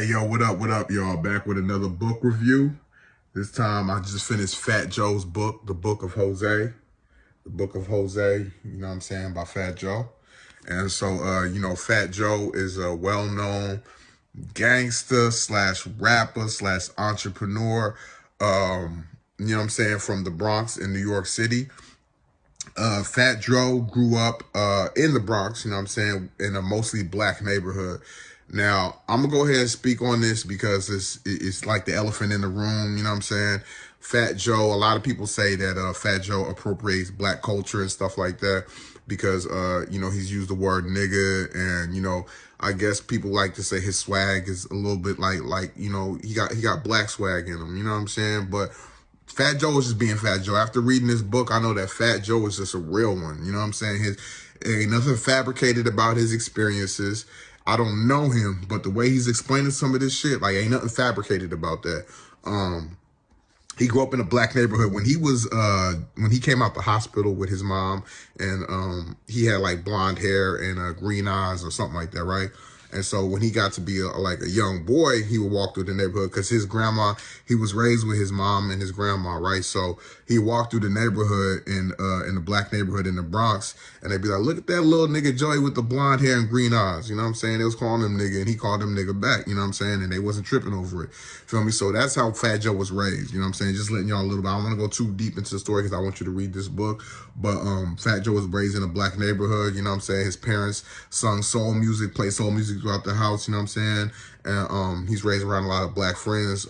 Hey, yo, what up, y'all? Back with another book review. This time I just finished Fat Joe's book, The Book of Jose. The Book of Jose, you know what I'm saying, by Fat Joe. And so, Fat Joe is a well-known gangster slash rapper slash entrepreneur, you know what I'm saying, from the Bronx in New York City. Fat Joe grew up in the Bronx, you know what I'm saying, in a mostly black neighborhood. Now, I'm going to go ahead and speak on this because it's like the elephant in the room, you know what I'm saying? Fat Joe, a lot of people say that Fat Joe appropriates black culture and stuff like that because, he's used the word nigga and, I guess people like to say his swag is a little bit like, he got black swag in him, you know what I'm saying? But Fat Joe is just being Fat Joe. After reading this book, I know that Fat Joe is just a real one. You know what I'm saying? Ain't nothing fabricated about his experiences. I don't know him, but the way he's explaining some of this shit, like, ain't nothing fabricated about that. He grew up in a black neighborhood. When he came out the hospital with his mom, and he had like blonde hair and green eyes or something like that, right? And so when he got to be like a young boy, he would walk through the neighborhood because his grandma, he was raised with his mom and his grandma, right? So he walked through the neighborhood in the black neighborhood in the Bronx, and they'd be like, look at that little nigga Joey with the blonde hair and green eyes. You know what I'm saying? They was calling him nigga, and he called him nigga back. You know what I'm saying? And they wasn't tripping over it. Feel me? So that's how Fat Joe was raised. You know what I'm saying? Just letting y'all a little bit. I don't want to go too deep into the story because I want you to read this book. But Fat Joe was raised in a black neighborhood. You know what I'm saying? His parents sung soul music, played soul music throughout the house. You know what I'm saying? And he's raised around a lot of black friends.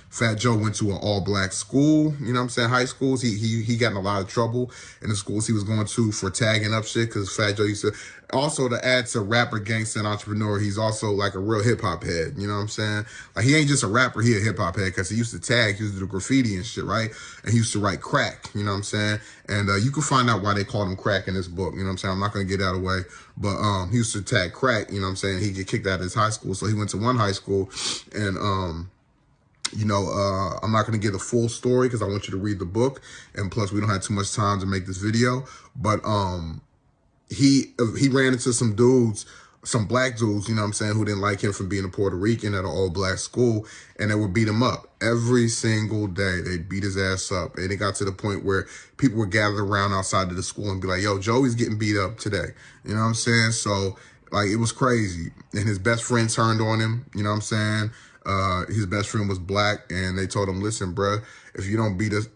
Fat Joe went to an all-black school, you know what I'm saying, high schools. He got in a lot of trouble in the schools he was going to for tagging up shit because Fat Joe used to, also to add to rapper, gangster, and entrepreneur, he's also like a real hip-hop head, you know what I'm saying? Like, he ain't just a rapper, he a hip-hop head because he used to tag, he used to do graffiti and shit, right? And he used to write crack, you know what I'm saying? And you can find out why they called him crack in this book, you know what I'm saying? I'm not going to get out of the way, but he used to tag crack, you know what I'm saying? He'd get kicked out of his high school, so he went to one high school, and I'm not going to give the full story because I want you to read the book. And plus, we don't have too much time to make this video. But he ran into some dudes, some black dudes, you know what I'm saying, who didn't like him for being a Puerto Rican at an all-black school. And they would beat him up every single day. They'd beat his ass up. And it got to the point where people would gather around outside of the school and be like, yo, Joey's getting beat up today. You know what I'm saying? So, like, it was crazy. And his best friend turned on him, you know what I'm saying? His best friend was black, and they told him, listen, bruh, if you don't beat this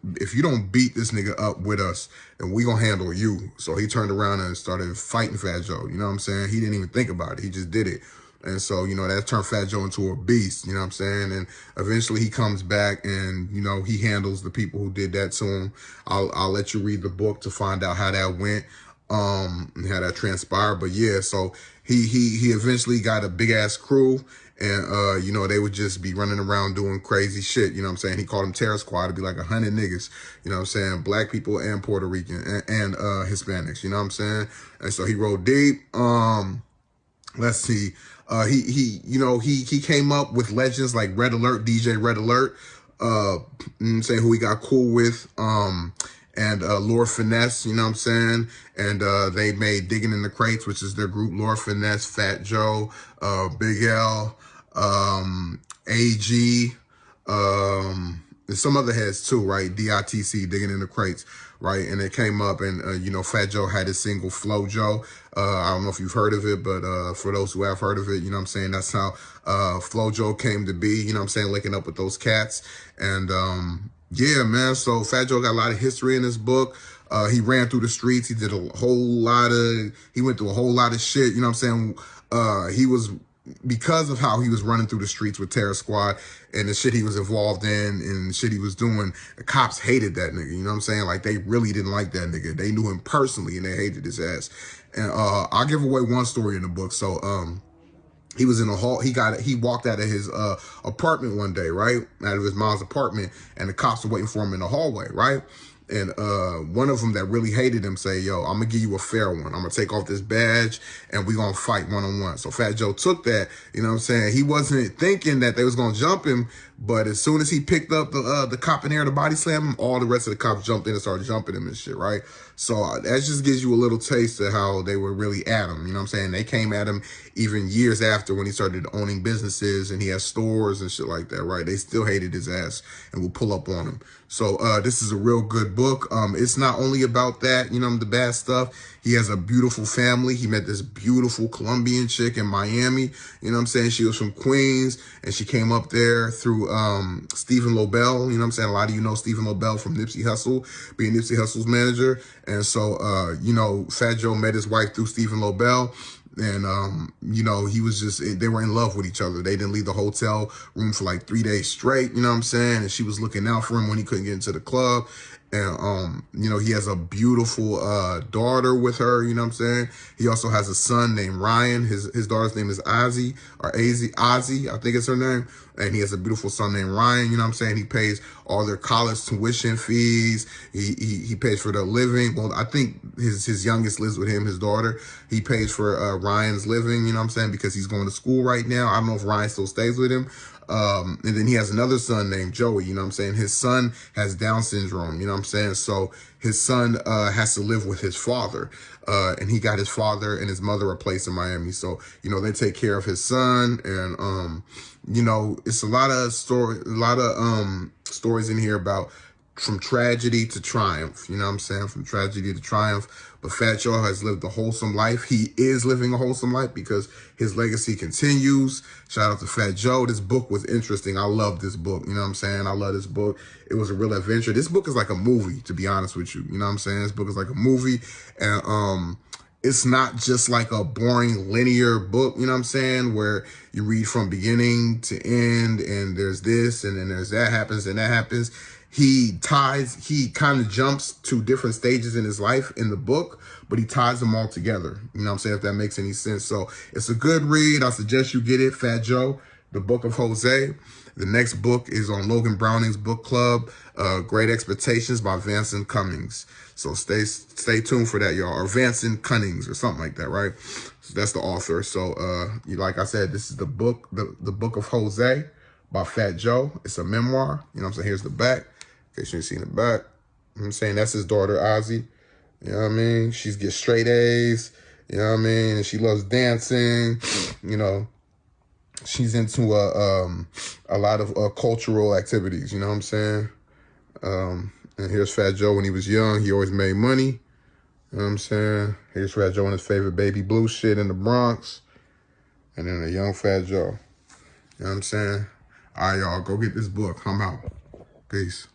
nigga up with us, then we gonna handle you. So he turned around and started fighting Fat Joe. You know what I'm saying? He didn't even think about it. He just did it. And so, that turned Fat Joe into a beast, you know what I'm saying? And eventually he comes back and, he handles the people who did that to him. I'll let you read the book to find out how that went, and how that transpired. But yeah, so he eventually got a big ass crew. And, they would just be running around doing crazy shit. You know what I'm saying? He called them Terror Squad. It'd be like 100 niggas, you know what I'm saying? Black people and Puerto Rican and Hispanics, you know what I'm saying? And so he rode deep. Let's see. He came up with legends like Red Alert, DJ Red Alert, saying who he got cool with, and Lord Finesse, you know what I'm saying? And they made Digging in the Crates, which is their group, Lord Finesse, Fat Joe, Big L, AG, and some other heads too, right? DITC, Digging in the Crates, right? And it came up, and Fat Joe had his single Flow Joe. I don't know if you've heard of it, but for those who have heard of it, you know what I'm saying, that's how Flow Joe came to be, you know what I'm saying, linking up with those cats. And yeah, man, so Fat Joe got a lot of history in this book. He ran through the streets. He did he went through a whole lot of shit, you know what I'm saying? Because of how he was running through the streets with Terror Squad and the shit he was involved in and the shit he was doing, the cops hated that nigga, you know what I'm saying? Like, they really didn't like that nigga. They knew him personally and they hated his ass. And I'll give away one story in the book. So he was in a hall. He walked out of his apartment one day, right? Out of his mom's apartment, and the cops were waiting for him in the hallway, right? And one of them that really hated him say, yo, I'm going to give you a fair one. I'm going to take off this badge and we're going to fight one-on-one. So Fat Joe took that, you know what I'm saying? He wasn't thinking that they was going to jump him, but as soon as he picked up the cop in there to body slam him, all the rest of the cops jumped in and started jumping him and shit, right? So that just gives you a little taste of how they were really at him, you know what I'm saying? They came at him even years after when he started owning businesses and he has stores and shit like that, right? They still hated his ass and will pull up on him. So this is a real good book. It's not only about that, you know, the bad stuff. He has a beautiful family. He met this beautiful Colombian chick in Miami. You know what I'm saying? She was from Queens and she came up there through Stephen Lobel. You know what I'm saying? A lot of you know Stephen Lobel from Nipsey Hussle, being Nipsey Hussle's manager. And so, you know, Fat Joe met his wife through Stephen Lobel. And, you know, he was just, they were in love with each other. They didn't leave the hotel room for like 3 days straight, you know what I'm saying? And she was looking out for him when he couldn't get into the club. And, you know, he has a beautiful daughter with her, you know what I'm saying? He also has a son named Ryan. His daughter's name is Ozzy, or Ozzy, I think it's her name. And he has a beautiful son named Ryan, you know what I'm saying? He pays all their college tuition fees. He pays for their living. Well, I think his youngest lives with him, his daughter. He pays for Ryan's living, you know what I'm saying? Because he's going to school right now. I don't know if Ryan still stays with him. And then he has another son named Joey, you know what I'm saying? His son has Down syndrome, you know what I'm saying? So his son has to live with his father. And he got his father and his mother a place in Miami. So, you know, they take care of his son. And, you know, it's a lot of stories in here about from tragedy to triumph, you know what I'm saying? From tragedy to triumph. But Fat Joe has lived a wholesome life. He is living a wholesome life because his legacy continues. Shout out to Fat Joe. This book was interesting. I love this book. You know what I'm saying? I love this book. It was a real adventure. This book is like a movie, to be honest with you. You know what I'm saying? This book is like a movie. And it's not just like a boring linear book, you know what I'm saying, where you read from beginning to end and there's this and then there's that happens and that happens. He kind of jumps to different stages in his life in the book, but he ties them all together. You know what I'm saying? If that makes any sense. So it's a good read. I suggest you get it. Fat Joe, The Book of Jose. The next book is on Logan Browning's book club, Great Expectations by Vincent Cummings. So stay tuned for that, y'all. Or Vincent Cummings or something like that, right? So that's the author. So like I said, this is the book, the Book of Jose by Fat Joe. It's a memoir. You know what I'm saying? Here's the back. In case you ain't seen the back. You know what I'm saying? That's his daughter, Ozzy. You know what I mean? She gets straight A's. You know what I mean? And she loves dancing. You know, she's into a lot of cultural activities. You know what I'm saying? And here's Fat Joe when he was young. He always made money. You know what I'm saying? Here's Fat Joe and his favorite Baby Blue shit in the Bronx. And then a young Fat Joe. You know what I'm saying? All right, y'all. Go get this book. I'm out. Peace.